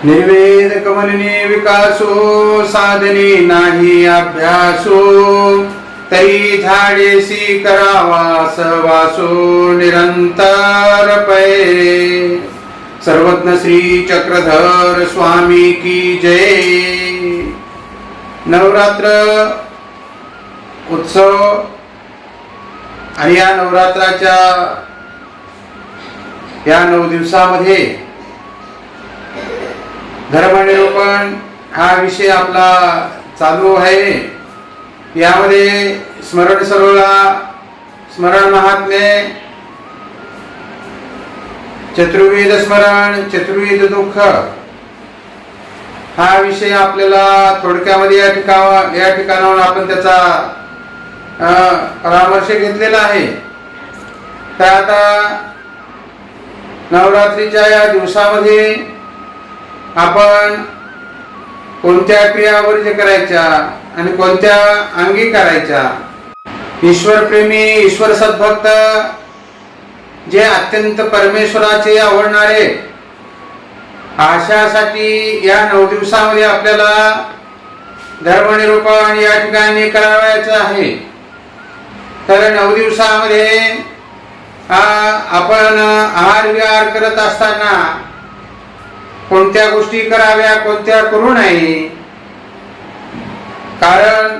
निर्वेद कमलने विकासो साधने नाही अभ्यासो तरी झाडेसी करावा सहवासो निरंतर पै सर्वज्ञ श्री चक्रधर स्वामी की जय। नवरात्र उत्सव आणि या नवरात्राच्या या 9 दिवसामध्ये धर्मनिरूपण हा विषय आपला चालू आहे। यामध्ये स्मरण सरोला, स्मरण महात्म्य, चतुर्वेद स्मरण, चतुर्वेद दुःख हा विषय आपल्याला थोडक्यामध्ये या ठिकाणावर आपण त्याचा परामर्श घेतलेला आहे। तर आता नवरात्रीच्या या दिवसामध्ये आपण कोणत्या क्रिया वर्ज्य करायच्या आणि कोणत्या अंगी करायच्या। ईश्वर प्रेमी, ईश्वर सद्भक्त जे अत्यंत परमेश्वराचे आवडणारे अशासाठी या 9 दिवसामध्ये आपल्याला धर्मनिरूपण या ठिकाणी करावायचं आहे। तर 9 दिवसामध्ये आपण आहार विहार करत असताना कोणत्या गोष्टी कराव्या, कोणत्या करू नये। कारण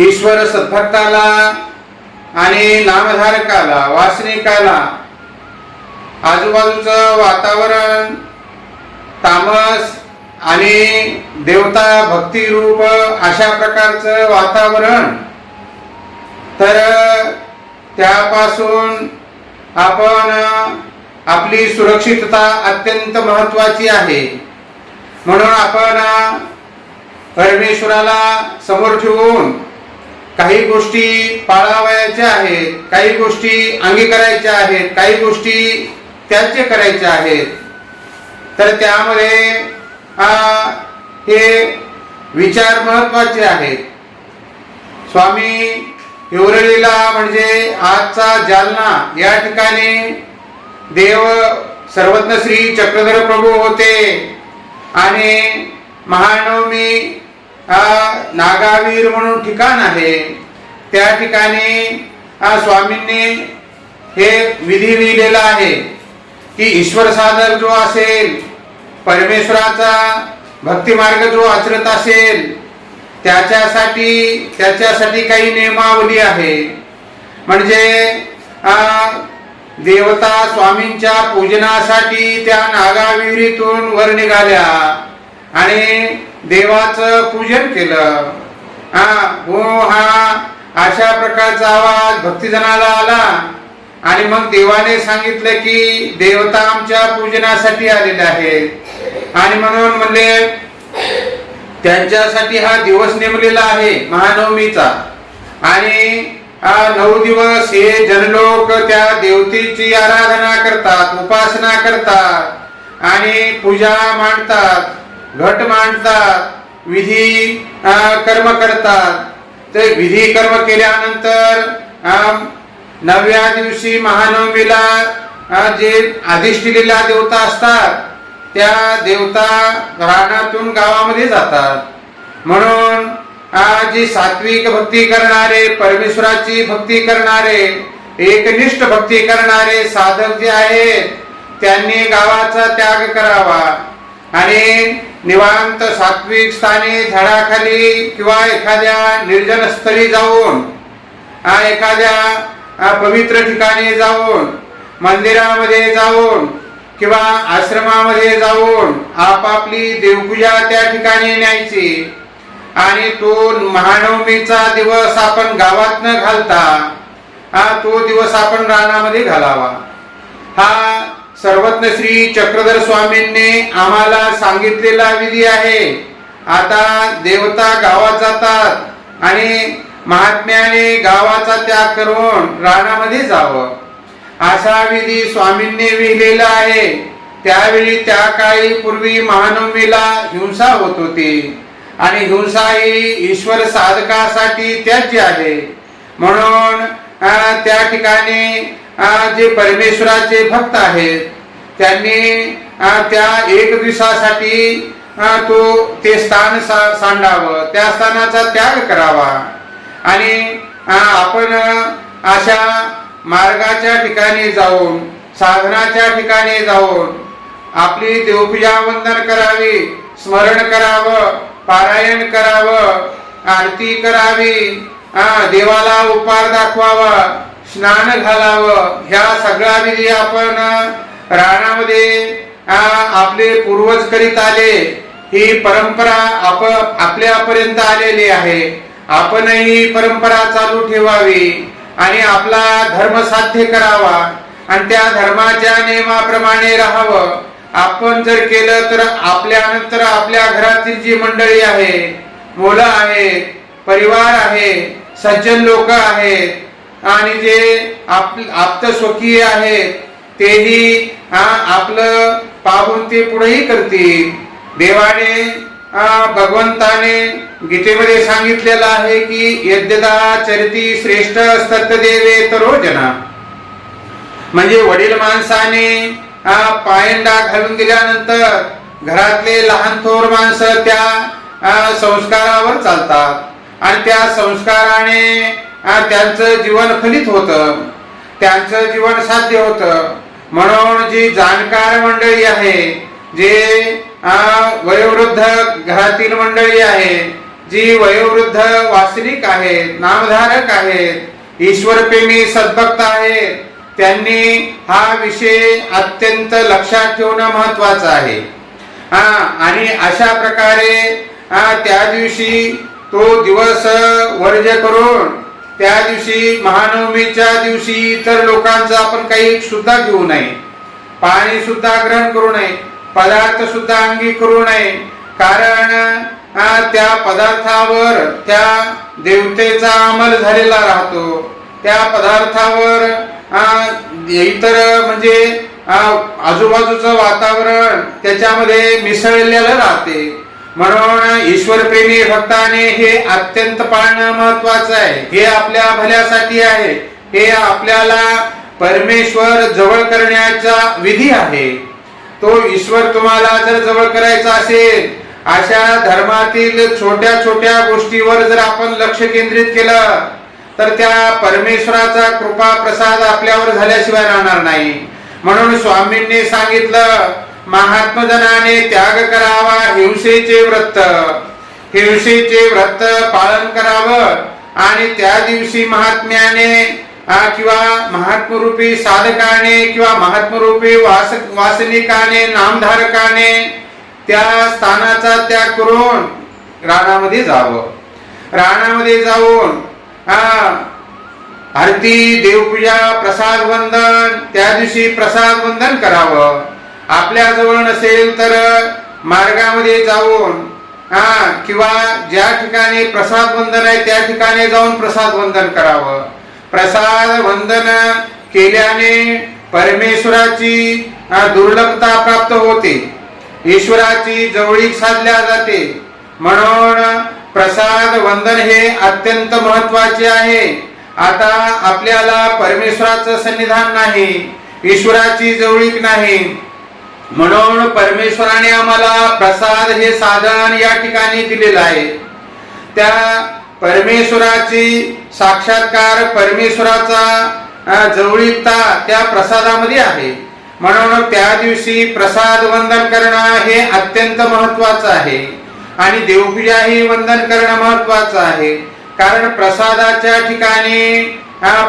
ईश्वर सद्भक्ताला आणि नामधारकाला, वासनिकाला आजूबाजूचं वातावरण तामस आणि देवता भक्ती रूप अशा प्रकारचं वातावरण, तर त्यापासून आपण आपली सुरक्षितता अत्यंत महत्वाची आहे। म्हणून आपण परमेश्वराला समोर ठेवून काही गोष्टी पाळावयाच्या आहेत, काही गोष्टी अंगी करायच्या आहेत, काही गोष्टी त्याज्य करायच्या आहेत। तर त्यामध्ये हे विचार महत्वाचे आहेत। स्वामी हिवरळीला म्हणजे आजचा जालना या ठिकाणी देव सर्वज्ञ श्री चक्रधर प्रभू होते आणि महानवमी नागावीर म्हणून ठिकाण आहे। त्या ठिकाणी स्वामींनी हे विधी लिहिलेला आहे की ईश्वर साधक जो असेल, परमेश्वराचा भक्ती मार्ग जो आचरत असेल, त्याच्यासाठी काही नियमावली आहे। म्हणजे देवता स्वामींच्या पूजनासाठी त्या नागाविहिरीतून वर निघाल्या आणि देवाचं पूजन केलं। अशा प्रकारचा आवाज भक्तिजनाला आला आणि मग देवाने सांगितलं की देवता आमच्या पूजनासाठी आलेले आहेत आणि म्हणून म्हणले त्यांच्यासाठी हा दिवस नेमलेला आहे महानवमीचा। आणि 9 दिवस हे जनलोक त्या देवतेची आराधना करतात, उपासना करतात आणि पूजा मांडतात, घट मांडतात, विधी कर्म करतात। ते विधी कर्म केल्यानंतर 9व्या दिवशी महानवमीला जे अधिष्ठिलेल्या देवता असतात त्या देवता रानातून गावामध्ये जातात। म्हणून जी सात्विक भक्ती करणारे, परमेश्वराची भक्ती करणारे, एकनिष्ठ भक्ती करणारे साधक जे आहेत त्यांनी गावाचा त्याग करावा आणि निवांत सात्विक स्थानी झाडाखाली किंवा एखाद्या निर्जन स्थळी जाऊन, एखाद्या पवित्र ठिकाणी जाऊन, मंदिरामध्ये जाऊन किंवा आश्रमामध्ये जाऊन आपापली देवपूजा त्या ठिकाणी न्यायची आणि तो महानवमीचा दिवस आपण गावात न घालता तो दिवस आपण रानामध्ये घालावा। हा सर्वज्ञ श्री चक्रधर स्वामींनी आम्हाला सांगितलेला विधी आहे। आता देवता गावात जातात आणि महात्म्याने गावाचा त्याग करून रानामध्ये जावं असा विधी स्वामींनी लिहिलेला आहे। त्यावेळी त्या काळी पूर्वी महानवमीला हिंसा होत होती आणि हिंसा ही ईश्वर साधकासाठी त्याज्य आहे। म्हणून त्या ठिकाणी जे परमेश्वराचे भक्त आहेत त्यांनी त्या एक दिवसासाठी ते स्थान सांडावं, त्या स्थानाचा त्याग करावा आणि आपण अशा मार्गाच्या ठिकाणी जाऊन, साधनाच्या ठिकाणी जाऊन आपली देवपूजा वंदन करावी, स्मरण करावं, पारायण करावं, आरती करावी, देवाला उपहार दाखवावा, स्नान घालावं, ह्या सगळ्या विधी आपण रानामध्ये आपले पूर्वज करीत आले. ही परंपरा आपल्यापर्यंत आलेली आहे. आपणही परंपरा चालू ठेवावी आणि आपला धर्म साध्य करावा आणि त्या धर्माच्या नियमाप्रमाणे राहावं. आपण जर केलं तर आपल्यानंतर आपल्या घरातील जी मंडळी आहे, मुलं आहेत, परिवार आहे, सज्जन लोक आहेत आणि जे आप्त स्वकीय आहेत तेही आपलं पाहून ते पुढेही करतील. देवाने भगवंताने गीतेमध्ये सांगितलेलं आहे की यद्यदा चरिती श्रेष्ठ सत्यदेवे तरोजना, म्हणजे वडील माणसाने पायंडा घालून दिल्यानंतर घरातले लहान थोर माणसं त्या संस्कारावर चालतात आणि त्या संस्काराने त्यांचं जीवन फलित होतं, त्यांचं जीवन साध्य होतं. म्हणून जी जाणकार मंडळी आहे, जे वयोवृद्ध घरातील मंडळी आहे, जी वयोवृद्ध वासनिक आहेत, नामधारक आहेत, ईश्वरप्रेमी सद्भक्त आहेत, त्यांनी हा विषय अत्यंत लक्षात ठेवणं महत्वाचं आहे. आणि अशा प्रकारे त्या दिवशी तो दिवस वर्ज करून त्या दिवशी महानवमीच्या दिवशी इतर लोकांचं आपण काही सुद्धा घेऊ नये, पाणी सुद्धा ग्रहण करू नये, पदार्थ सुद्धा अंगी करू नये. कारण त्या पदार्थावर त्या देवतेचा अंमल झालेला राहतो. त्या पदार्थावर इतर म्हणजे आजूबाजूचं वातावरण त्याच्यामध्ये मिसळलेलं राहते. म्हणून ईश्वरप्रेमी भक्ताने हे अत्यंत पाळणं महत्वाचं आहे. हे आपल्या भल्यासाठी आहे. हे आपल्याला परमेश्वर जवळ करण्याचा विधी आहे. तो ईश्वर तुम्हाला जर जवळ करायचा असेल, अशा धर्मातील छोट्या छोट्या गोष्टीवर जर आपण लक्ष केंद्रित केलं तर त्या परमेश्वराचा कृपा प्रसाद आपल्यावर झाल्याशिवाय राहणार नाही. म्हणून स्वामींनी सांगितलं, महात्मजनाने त्याग करावा हिंसेचे व्रत, हिंसेचे व्रत पालन करावं आणि त्या दिवशी महात्म्याने किंवा महात्मरूपी साधकाने किंवा महात्मरूपी वासनिकाने, नामधारकाने त्या स्थानाचा त्याग करून रानामध्ये जावं. रानामध्ये जाऊन आरती, देवपूजा, प्रसाद वंदन, त्या दिवशी प्रसाद वंदन करावं. आपल्या जवळ नसेल तर मार्गामध्ये जाऊन किंवा ज्या ठिकाणी प्रसाद वंदन आहे त्या ठिकाणी जाऊन प्रसाद वंदन करावं. प्रसाद वंदन केल्याने परमेश्वराची दुर्लभता प्राप्त होते, ईश्वराची जवळीक साधल्या जाते. म्हणून प्रसाद वंदन हे अत्यंत महत्वाचे आहे. आता आपल्याला परमेश्वराचं सन्निधान नाही, ईश्वराची जवळीक नाही, म्हणून परमेश्वराने आम्हाला प्रसाद हे साधन या ठिकाणी दिलेलं आहे. त्या परमेश्वराची साक्षात्कार, परमेश्वराचा जवळीकता त्या प्रसादामध्ये आहे. म्हणून त्या दिवशी प्रसाद वंदन करणं हे अत्यंत महत्वाचं आहे आणि देवपूजा ही वंदन करणं महत्वाचं आहे. कारण प्रसादाच्या ठिकाणी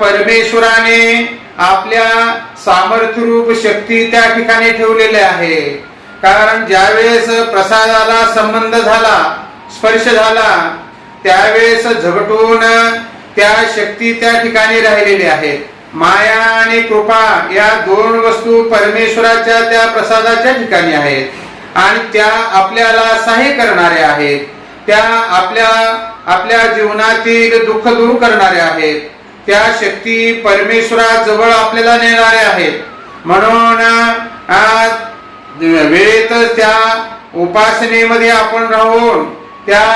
परमेश्वराने आपल्या सामर्थ्य रूप शक्ती त्या ठिकाणी ठेवलेले आहे. कारण ज्यावेळेस प्रसादाला संबंध झाला, स्पर्श झाला, त्यावेळेस झगटून त्या शक्ती त्या ठिकाणी राहिलेल्या आहेत. माया आणि कृपा या दोन वस्तू परमेश्वराच्या त्या प्रसादाच्या ठिकाणी आहेत आणि त्या आपल्याला सहाय्य करणाऱ्या आहेत. त्या आपल्या जीवनातील दुःख दूर करणाऱ्या आहेत. त्या शक्ती परमेश्वराजवळ आपल्याला नेणाऱ्या आहेत. म्हणून वेळेतच त्या उपासनेमध्ये आपण राहून, त्या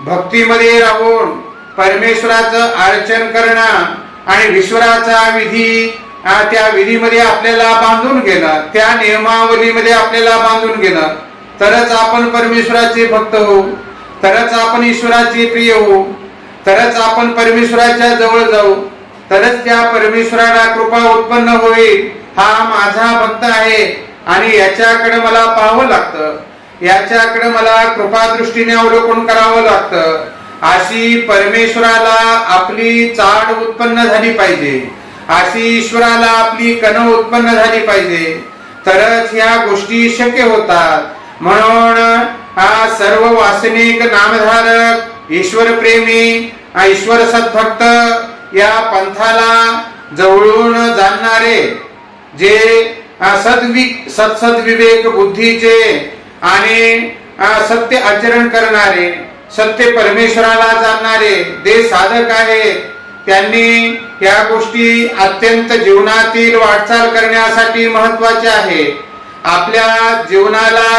भक्तीमध्ये राहून परमेश्वराचं अर्चन करणं आणि ईश्वराचा विधी त्या विधीमध्ये आपल्याला बांधून घेणं, त्या नियमावलीमध्ये आपल्याला बांधून घेणं, तरच आपण परमेश्वराचे भक्त होऊ, तरच आपण ईश्वराचे प्रिय होऊ, तरच आपण परमेश्वराच्या जवळ जाऊ, तरच त्या परमेश्वराला कृपा उत्पन्न होईल. हा माझा भक्त आहे आणि याच्याकडे मला पाहावं लागतं, याच्याकडे मला कृपा दृष्टीने अवलोकन करावं लागतं. अशी परमेश्वराला आपली चाड उत्पन्न झाली पाहिजे, अशी ईश्वराला आपली कण उत्पन्न झाली पाहिजे, तरच ह्या गोष्टी शक्य होतात. म्हणून हा सर्व वासनिक नामधारक ईश्वर प्रेमी ईश्वर सद्भक्त या पंथाला जवळून जाणणारे, जे सत्सद्विवेक बुद्धीचे आणि सत्य आचरण करणारे, सत्य परमेश्वराला जाणणारे जे साधक आहेत, त्यांनी या गोष्टी अत्यंत जीवनातील वाटचाल करण्यासाठी महत्वाचे आहे. आपल्या जीवनाला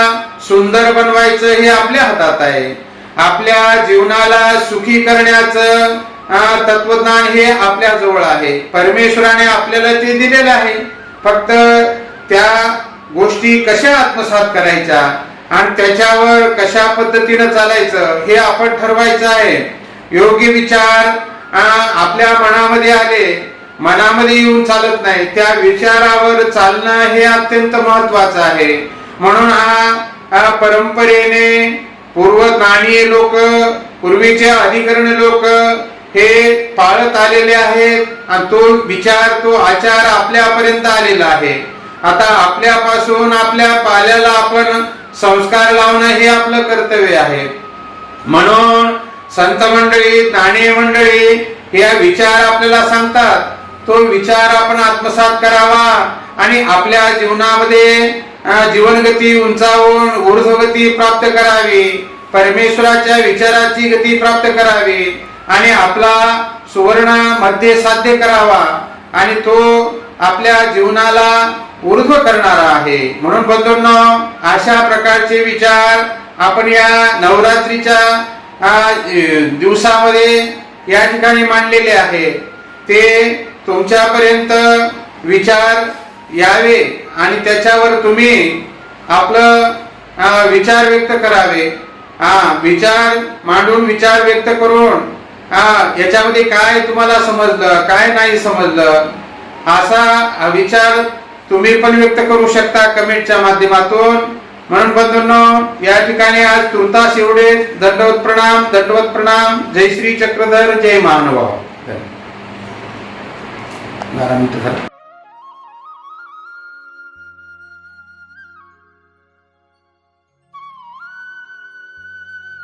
सुंदर बनवायचं हे आपल्या हातात आहे. आपल्या जीवनाला सुखी करण्याचं तत्वज्ञान हे आपल्या जवळ आहे. परमेश्वराने आपल्याला ते दिलेलं आहे. फक्त त्या गोष्टी कशा आत्मसात करायच्या आणि त्याच्यावर कशा पद्धतीने चालायचं हे आपण ठरवायचं आहे. योग्य विचार आपल्या मनामध्ये आले, मनामध्ये येऊन चालत नाही, त्या विचारावर चालणं हे अत्यंत महत्वाचं आहे. म्हणून हा परंपरेने पूर्वज्ञानीय लोक, पूर्वीचे अधिकरण लोक हे पाळत आलेले आहेत आणि तो विचार, तो आचार आपल्यापर्यंत आलेला आहे. आता आपल्यापासून आपल्या पाल्याला आपण संस्कार लावणं हे आपलं कर्तव्य आहे. म्हणून संत मंडळी, ज्ञानी मंडळी या विचार आपल्याला सांगतात, तो विचार आपण आत्मसात करावा आणि आपल्या जीवनामध्ये जीवनगती उंचावून ऊर्ध्वगती प्राप्त करावी, परमेश्वराच्या विचाराची गती प्राप्त करावी आणि आपला सुवर्ण मध्ये साध्य करावा आणि तो आपल्या जीवनाला ऊर्ध्व करणारा आहे. म्हणून बंधूंनो, अशा प्रकारचे विचार आपण या नवरात्रीच्या दिवसामध्ये या ठिकाणी मांडलेले आहे. ते तुमच्यापर्यंत विचार यावे आणि त्याच्यावर तुम्ही आपलं विचार व्यक्त करावे. विचार मांडून, विचार व्यक्त करून याच्यामध्ये काय तुम्हाला समजलं, काय नाही समजलं, असा विचार तुम्ही पण व्यक्त करू शकता कमेंटच्या माध्यमातून. म्हणून बंधूंनो, या ठिकाणी आज तुर्तास एवढे. दंडवत प्रणाम, दंडवत प्रणाम. जय श्री चक्रधर, जय महानुभाव. 12 मिनिटं झाली.